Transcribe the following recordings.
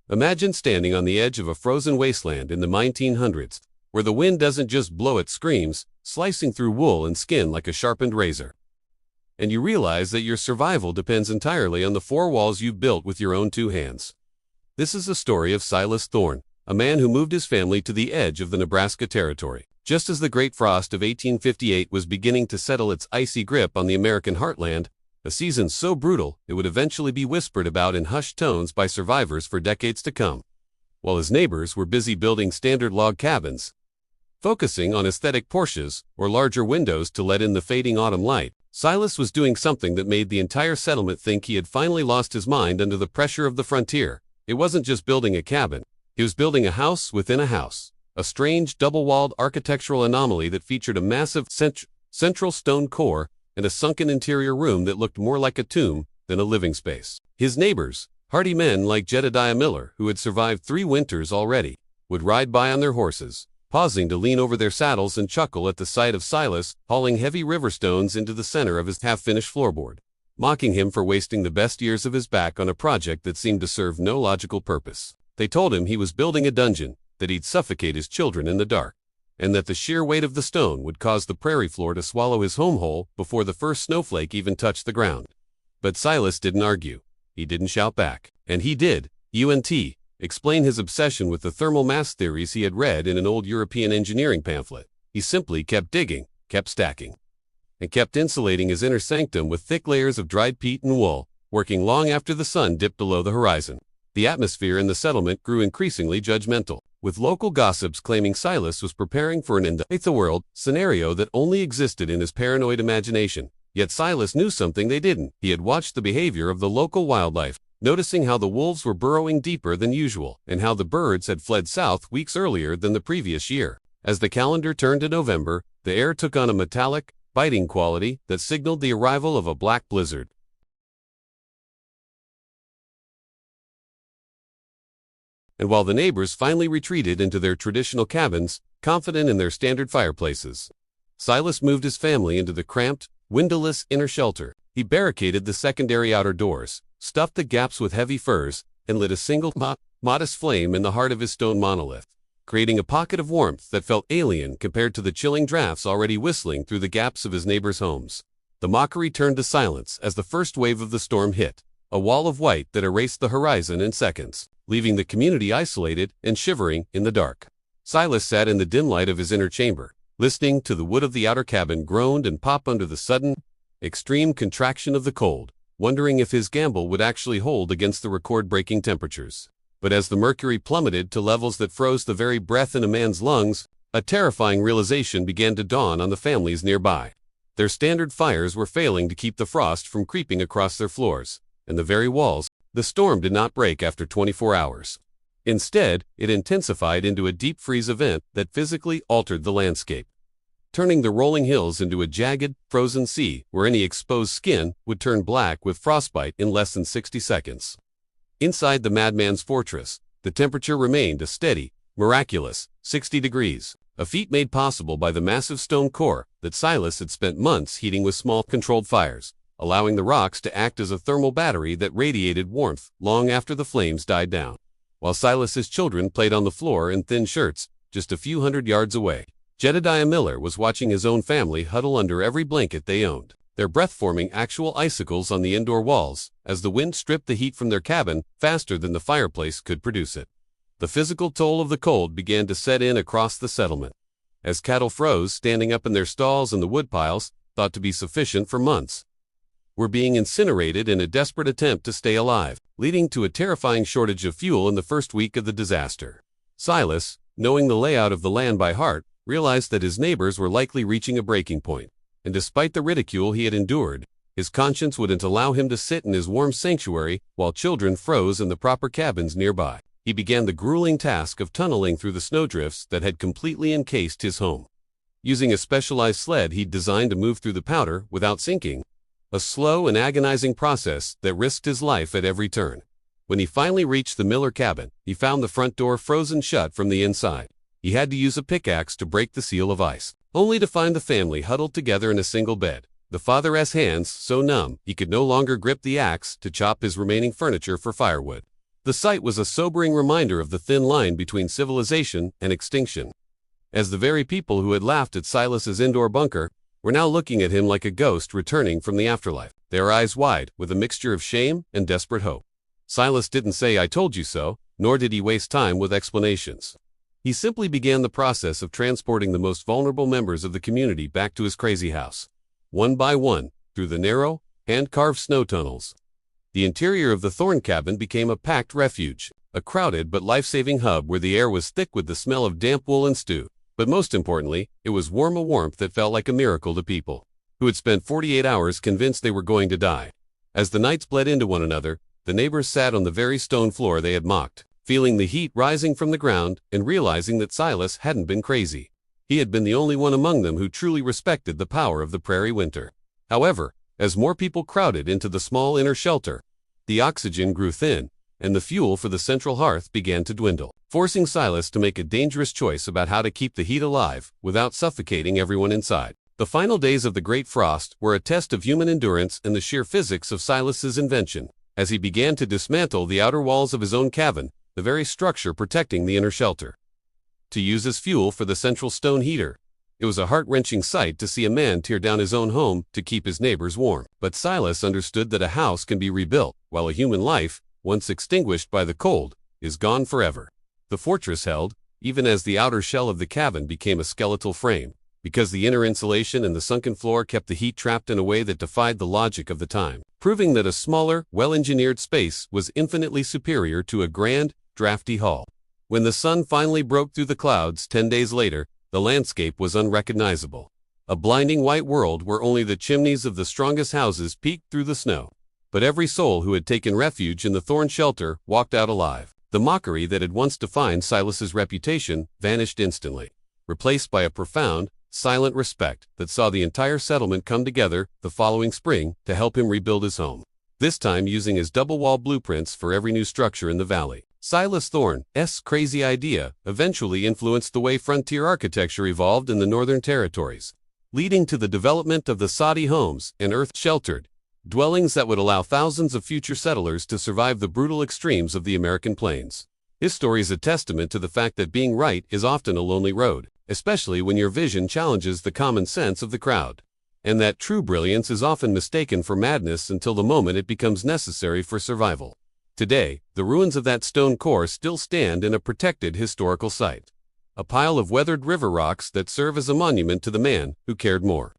Imagine standing on the edge of a frozen wasteland in the 1900s, where the wind doesn't just blow its screams, slicing through wool and skin like a sharpened razor. And you realize that your survival depends entirely on the four walls you've built with your own two hands. This is the story of Silas Thorne, a man who moved his family to the edge of the Nebraska Territory. Just as the Great Frost of 1858 was beginning to settle its icy grip on the American heartland, a season so brutal it would eventually be whispered about in hushed tones by survivors for decades to come. While his neighbors were busy building standard log cabins, focusing on aesthetic porches or larger windows to let in the fading autumn light, Silas was doing something that made the entire settlement think he had finally lost his mind under the pressure of the frontier. It wasn't just building a cabin, he was building a house within a house, a strange double-walled architectural anomaly that featured a massive central stone core and a sunken interior room that looked more like a tomb than a living space. His neighbors, hardy men like Jedediah Miller, who had survived 3 winters already, would ride by on their horses, pausing to lean over their saddles and chuckle at the sight of Silas hauling heavy river stones into the center of his half-finished floorboard, mocking him for wasting the best years of his back on a project that seemed to serve no logical purpose. They told him he was building a dungeon, that he'd suffocate his children in the dark, and that the sheer weight of the stone would cause the prairie floor to swallow his home whole before the first snowflake even touched the ground. But Silas didn't argue. He didn't shout back. And he did, explain his obsession with the thermal mass theories he had read in an old European engineering pamphlet. He simply kept digging, kept stacking, and kept insulating his inner sanctum with thick layers of dried peat and wool, working long after the sun dipped below the horizon. The atmosphere in the settlement grew increasingly judgmental, with local gossips claiming Silas was preparing for an end-of-the-world scenario that only existed in his paranoid imagination. Yet Silas knew something they didn't. He had watched the behavior of the local wildlife, noticing how the wolves were burrowing deeper than usual, and how the birds had fled south weeks earlier than the previous year. As the calendar turned to November, the air took on a metallic, biting quality that signaled the arrival of a black blizzard. And while the neighbors finally retreated into their traditional cabins, confident in their standard fireplaces, Silas moved his family into the cramped, windowless inner shelter. He barricaded the secondary outer doors, stuffed the gaps with heavy furs, and lit a single modest flame in the heart of his stone monolith, creating a pocket of warmth that felt alien compared to the chilling drafts already whistling through the gaps of his neighbors' homes. The mockery turned to silence as the first wave of the storm hit, a wall of white that erased the horizon in seconds, leaving the community isolated and shivering in the dark. Silas sat in the dim light of his inner chamber, listening to the wood of the outer cabin groan and pop under the sudden, extreme contraction of the cold, wondering if his gamble would actually hold against the record-breaking temperatures. But as the mercury plummeted to levels that froze the very breath in a man's lungs, a terrifying realization began to dawn on the families nearby. Their standard fires were failing to keep the frost from creeping across their floors, and the very walls. The storm did not break after 24 hours. Instead, it intensified into a deep freeze event that physically altered the landscape, turning the rolling hills into a jagged, frozen sea where any exposed skin would turn black with frostbite in less than 60 seconds. Inside the madman's fortress, the temperature remained a steady, miraculous 60 degrees, a feat made possible by the massive stone core that Silas had spent months heating with small, controlled fires, allowing the rocks to act as a thermal battery that radiated warmth long after the flames died down. While Silas's children played on the floor in thin shirts, just a few hundred yards away, Jedediah Miller was watching his own family huddle under every blanket they owned, their breath forming actual icicles on the indoor walls as the wind stripped the heat from their cabin faster than the fireplace could produce it. The physical toll of the cold began to set in across the settlement, as cattle froze standing up in their stalls and the wood piles, thought to be sufficient for months, were being incinerated in a desperate attempt to stay alive, leading to a terrifying shortage of fuel in the first week of the disaster. Silas, knowing the layout of the land by heart, realized that his neighbors were likely reaching a breaking point, and despite the ridicule he had endured, his conscience wouldn't allow him to sit in his warm sanctuary while children froze in the proper cabins nearby. He began the grueling task of tunneling through the snowdrifts that had completely encased his home. Using a specialized sled he'd designed to move through the powder without sinking, a slow and agonizing process that risked his life at every turn. When he finally reached the Miller cabin, he found the front door frozen shut from the inside. He had to use a pickaxe to break the seal of ice, only to find the family huddled together in a single bed, the father's hands so numb he could no longer grip the axe to chop his remaining furniture for firewood. The sight was a sobering reminder of the thin line between civilization and extinction, as the very people who had laughed at Silas's indoor bunker were now looking at him like a ghost returning from the afterlife, their eyes wide with a mixture of shame and desperate hope. Silas didn't say "I told you so," nor did he waste time with explanations. He simply began the process of transporting the most vulnerable members of the community back to his crazy house, one by one, through the narrow, hand-carved snow tunnels. The interior of the Thorne cabin became a packed refuge, a crowded but life-saving hub where the air was thick with the smell of damp wool and stew. But most importantly, it was warm, a warmth that felt like a miracle to people who had spent 48 hours convinced they were going to die. As the nights bled into one another, the neighbors sat on the very stone floor they had mocked, feeling the heat rising from the ground and realizing that Silas hadn't been crazy. He had been the only one among them who truly respected the power of the prairie winter. However, as more people crowded into the small inner shelter, the oxygen grew thin, and the fuel for the central hearth began to dwindle, forcing Silas to make a dangerous choice about how to keep the heat alive without suffocating everyone inside. The final days of the Great Frost were a test of human endurance and the sheer physics of Silas's invention, as he began to dismantle the outer walls of his own cabin, the very structure protecting the inner shelter, to use as fuel for the central stone heater. It was a heart-wrenching sight to see a man tear down his own home to keep his neighbors warm. But Silas understood that a house can be rebuilt, while a human life, once extinguished by the cold, is gone forever. The fortress held, even as the outer shell of the cabin became a skeletal frame, because the inner insulation and the sunken floor kept the heat trapped in a way that defied the logic of the time, proving that a smaller, well-engineered space was infinitely superior to a grand, drafty hall. When the sun finally broke through the clouds 10 days later, the landscape was unrecognizable. A blinding white world where only the chimneys of the strongest houses peeked through the snow. But every soul who had taken refuge in the Thorne shelter walked out alive. The mockery that had once defined Silas's reputation vanished instantly, replaced by a profound, silent respect that saw the entire settlement come together the following spring to help him rebuild his home, this time using his double-wall blueprints for every new structure in the valley. Silas Thorne's crazy idea eventually influenced the way frontier architecture evolved in the Northern Territories, leading to the development of the soddy homes and earth-sheltered dwellings that would allow thousands of future settlers to survive the brutal extremes of the American plains. His story is a testament to the fact that being right is often a lonely road, especially when your vision challenges the common sense of the crowd, and that true brilliance is often mistaken for madness until the moment it becomes necessary for survival. Today, the ruins of that stone core still stand in a protected historical site, a pile of weathered river rocks that serve as a monument to the man who cared more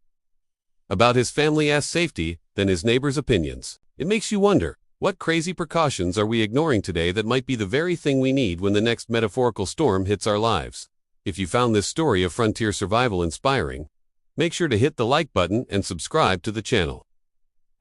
about his family's safety than his neighbors' opinions. It makes you wonder, what crazy precautions are we ignoring today that might be the very thing we need when the next metaphorical storm hits our lives? If you found this story of frontier survival inspiring, make sure to hit the like button and subscribe to the channel,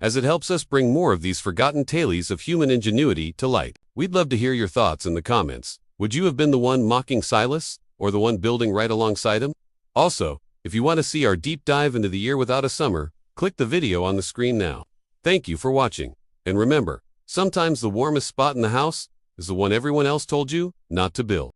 as it helps us bring more of these forgotten tales of human ingenuity to light. We'd love to hear your thoughts in the comments. Would you have been the one mocking Silas, or the one building right alongside him? Also, if you want to see our deep dive into the year without a summer, click the video on the screen now. Thank you for watching. And remember, sometimes the warmest spot in the house is the one everyone else told you not to build.